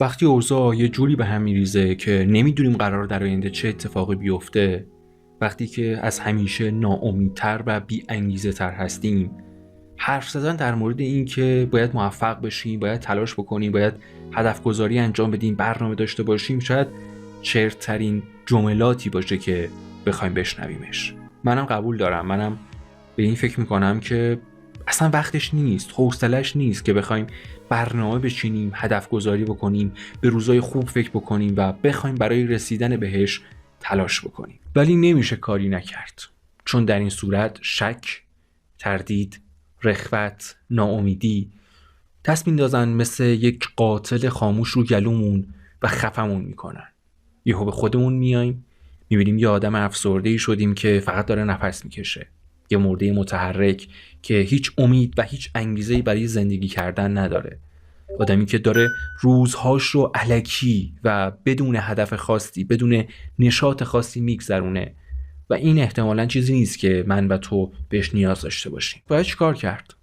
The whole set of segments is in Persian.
وقتی اوضاع یه جوری به هم میریزه که نمیدونیم قرار در آینده چه اتفاقی بیفته، وقتی که از همیشه ناامیدتر و بی انگیزه تر هستیم، حرف زدن در مورد این که باید موفق بشیم، باید تلاش بکنیم، باید هدف گذاری انجام بدیم، برنامه داشته باشیم، شاید چرترین جملاتی باشه که بخوایم بشنویمش. منم قبول دارم، منم به این فکر میکنم که اصلا وقتش نیست، حوصله‌اش نیست که بخوایم برنامه بچینیم، هدف گذاری بکنیم، به روزای خوب فکر بکنیم و بخوایم برای رسیدن بهش تلاش بکنیم. ولی نمیشه کاری نکرد، چون در این صورت شک، تردید، رغبت، ناامیدی دست میندازن مثل یک قاتل خاموش رو گلومون و خفمون میکنن. یهو به خودمون میایم، میبینیم یه آدم افسرده‌ای شدیم که فقط داره نفس میکشه، یه مرده متحرک که هیچ امید و هیچ انگیزه‌ای برای زندگی کردن نداره، آدمی که داره روزهاش رو الکی و بدون هدف خاصی، بدون نشاط خاصی میگذرونه و این احتمالاً چیزی نیست که من و تو بهش نیاز داشته باشیم. باید چیکار کرد؟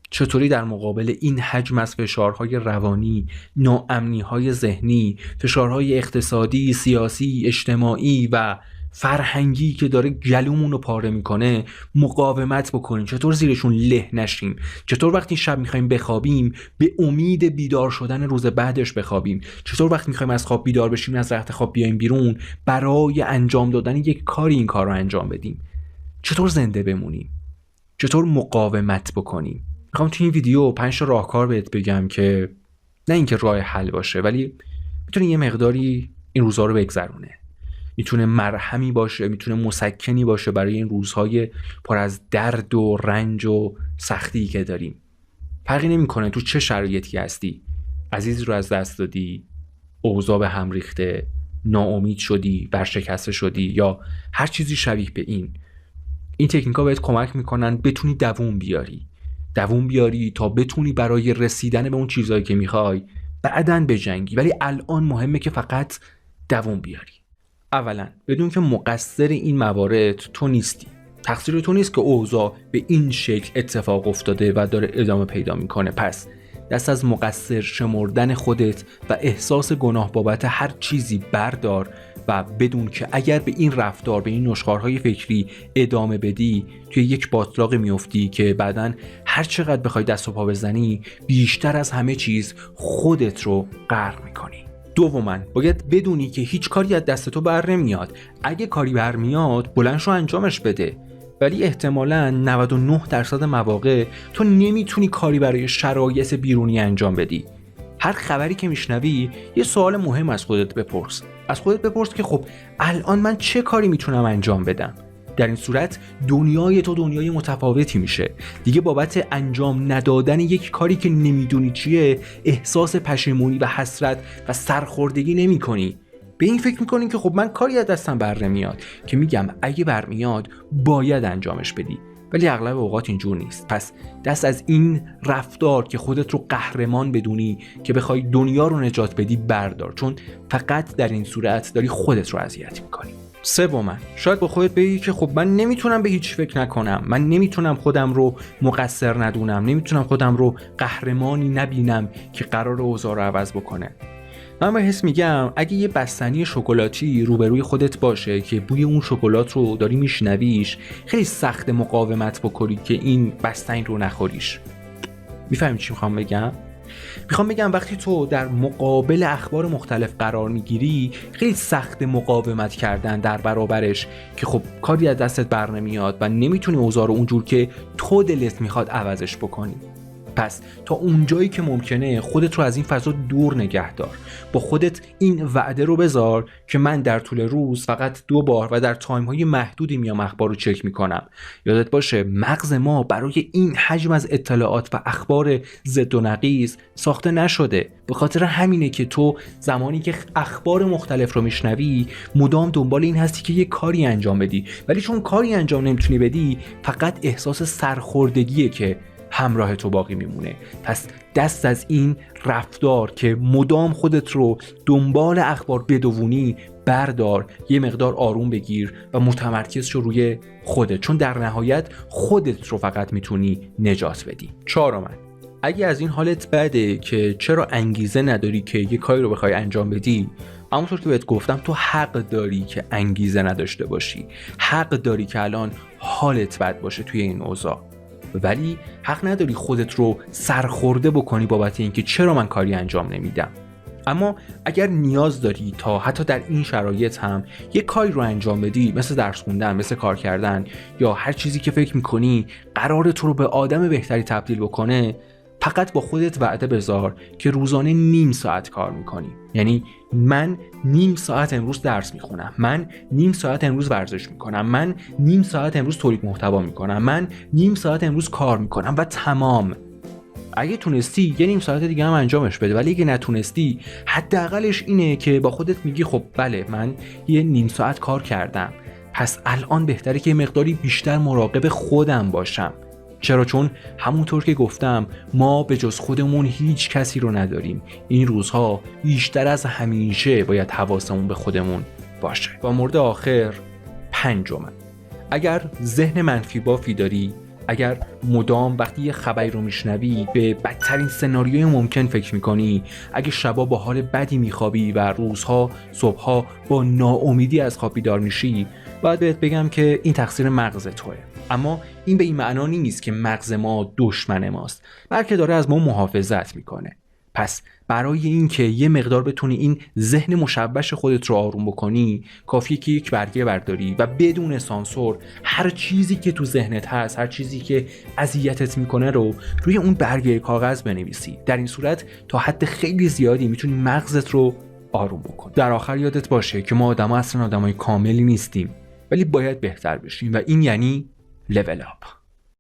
چطوری در مقابل این حجم از فشارهای روانی، ناامنی‌های ذهنی، فشارهای اقتصادی، سیاسی، اجتماعی و فرهنگی که داره گلومون رو پاره میکنه مقاومت بکنیم؟ چطور زیرشون له نشیم؟ چطور وقتی شب میخوایم بخوابیم به امید بیدار شدن روز بعدش بخوابیم؟ چطور وقتی میخوایم از خواب بیدار بشیم از رخت خواب بیایم بیرون برای انجام دادن یک کاری این کار رو انجام بدیم؟ چطور زنده بمونیم؟ چطور مقاومت بکنیم؟ میخوام تو این ویدیو 5 راهکار بهت بگم که نه اینکه راه حل باشه، ولی میتونه یه مقداری این روزها رو بگذرونه، میتونه مرهمی باشه، میتونه مسکنی باشه برای این روزهای پر از درد و رنج و سختی که داریم. فرقی نمیکنه تو چه شرایطی هستی، عزیز رو از دست دادی، اوضاع به هم ریخته، ناامید شدی، ورشکسته شدی یا هر چیزی شبیه به این تکنیک‌ها بهت کمک میکنن بتونی دووم بیاری تا بتونی برای رسیدن به اون چیزایی که میخوای بعداً بجنگی، ولی الان مهمه که فقط دووم بیاری. اولا بدون که مقصر این موارد تو نیستی، تقصیر تو نیست که اوضاع به این شکل اتفاق افتاده و داره ادامه پیدا میکنه. پس دست از مقصر شمردن خودت و احساس گناه بابت هر چیزی بردار و بدون که اگر به این رفتار، به این نشخوارهای فکری ادامه بدی توی یک باتلاق میفتی که بعداً هر چقدر بخوای دست و پا بزنی بیشتر از همه چیز خودت رو غرق میکنی. دوماً باید بدونی که هیچ کاری از دست تو بر نمیاد. اگه کاری برمیاد بلند شو انجامش بده، ولی احتمالاً 99% مواقع تو نمیتونی کاری برای شرایط بیرونی انجام بدی. هر خبری که میشنوی یه سوال مهم از خودت بپرس که خب الان من چه کاری میتونم انجام بدم؟ در این صورت دنیای تو دنیای متفاوتی میشه. دیگه بابت انجام ندادن یک کاری که نمیدونی چیه احساس پشیمونی و حسرت و سرخوردگی نمی کنی. به این فکر میکنی که خب من کاری از دستم بر نمیاد، که میگم اگه برمیاد باید انجامش بدی، ولی اغلب اوقات اینجور نیست. پس دست از این رفتار که خودت رو قهرمان بدونی که بخوای دنیا رو نجات بدی بردار، چون فقط در این صورت داری خودت رو اذیت میکنی. سوماً شاید با خودت بگی که خب من نمیتونم به هیچ فکر نکنم، من نمیتونم خودم رو مقصر ندونم، نمیتونم خودم رو قهرمانی نبینم که قرار اوضاع رو عوض بکنه. من به حس میگم اگه یه بستنی شکلاتی روبروی خودت باشه که بوی اون شکلات رو داری میشنویش، خیلی سخت مقاومت بکنی که این بستنی رو نخوریش. میفهمی چی میخوام بگم؟ میخوام بگم وقتی تو در مقابل اخبار مختلف قرار میگیری خیلی سخت مقاومت کردن در برابرش، که خب کاری از دستت بر نمیاد و نمیتونی اوضاع رو اونجور که تو دلت میخواد عوضش بکنی. پس تا اونجایی که ممکنه خودت رو از این فضا دور نگه دار. با خودت این وعده رو بذار که من در طول روز فقط 2 بار و در تایم‌های محدودی میام اخبار رو چک میکنم. یادت باشه مغز ما برای این حجم از اطلاعات و اخبار ضد و نقیض ساخته نشده. به خاطر همینه که تو زمانی که اخبار مختلف رو میشنوی مدام دنبال این هستی که یه کاری انجام بدی، ولی چون کاری انجام نمیتونی بدی فقط احساس سرخوردگیه که همراه تو باقی میمونه. پس دست از این رفتار که مدام خودت رو دنبال اخبار بدوونی بردار، یه مقدار آروم بگیر و متمرکز شو روی خودت، چون در نهایت خودت رو فقط میتونی نجات بدی. 4. اگه از این حالت بده که چرا انگیزه نداری که یه کاری رو بخوای انجام بدی، همونطور که بهت گفتم تو حق داری که انگیزه نداشته باشی، حق داری که الان حالت بد باشه توی این اوضاع، ولی حق نداری خودت رو سرخورده بکنی بابت اینکه چرا من کاری انجام نمیدم. اما اگر نیاز داری تا حتی در این شرایط هم یه کاری رو انجام بدی، مثل درس خوندن، مثل کار کردن یا هر چیزی که فکر میکنی قرار تو رو به آدم بهتری تبدیل بکنه، فقط با خودت وعده بذار که روزانه نیم ساعت کار میکنی. یعنی من نیم ساعت امروز درس میخونم، من نیم ساعت امروز ورزش میکنم، من نیم ساعت امروز تولید محتوا میکنم، من نیم ساعت امروز کار میکنم و تمام. اگه تونستی یه نیم ساعت دیگه هم انجامش بده، ولی اگه نتونستی حداقلش اینه که با خودت میگی خب بله من یه نیم ساعت کار کردم، پس الان بهتره که مقداری بیشتر مراقب خودم باشم. چرا؟ چون همونطور که گفتم ما به جز خودمون هیچ کسی رو نداریم. این روزها بیشتر از همیشه باید حواسمون به خودمون باشه. و مورد آخر، پنجم، اگر ذهن منفی بافی داری، اگر مدام وقتی یه خبری رو میشنوی به بدترین سناریوی ممکن فکر میکنی، اگه شبا با حال بدی میخوابی و روزها صبحها با ناامیدی از خواب بیدار میشی، باید بهت بگم که این تقصیر مغز توئه. اما این به این معنا نیست که مغز ما دشمن ماست، بلکه داره از ما محافظت میکنه. پس برای اینکه یه مقدار بتونی این ذهن مشوش خودت رو آروم بکنی، کافیه که یک برگه برداری و بدون سانسور هر چیزی که تو ذهنت هست، هر چیزی که اذیتت میکنه رو روی اون برگه کاغذ بنویسی. در این صورت تا حد خیلی زیادی میتونی مغزت رو آروم بکنی. در آخر یادت باشه که ما آدم‌ها اصلا آدمای کاملی نیستیم، ولی باید بهتر بشیم و این یعنی level up.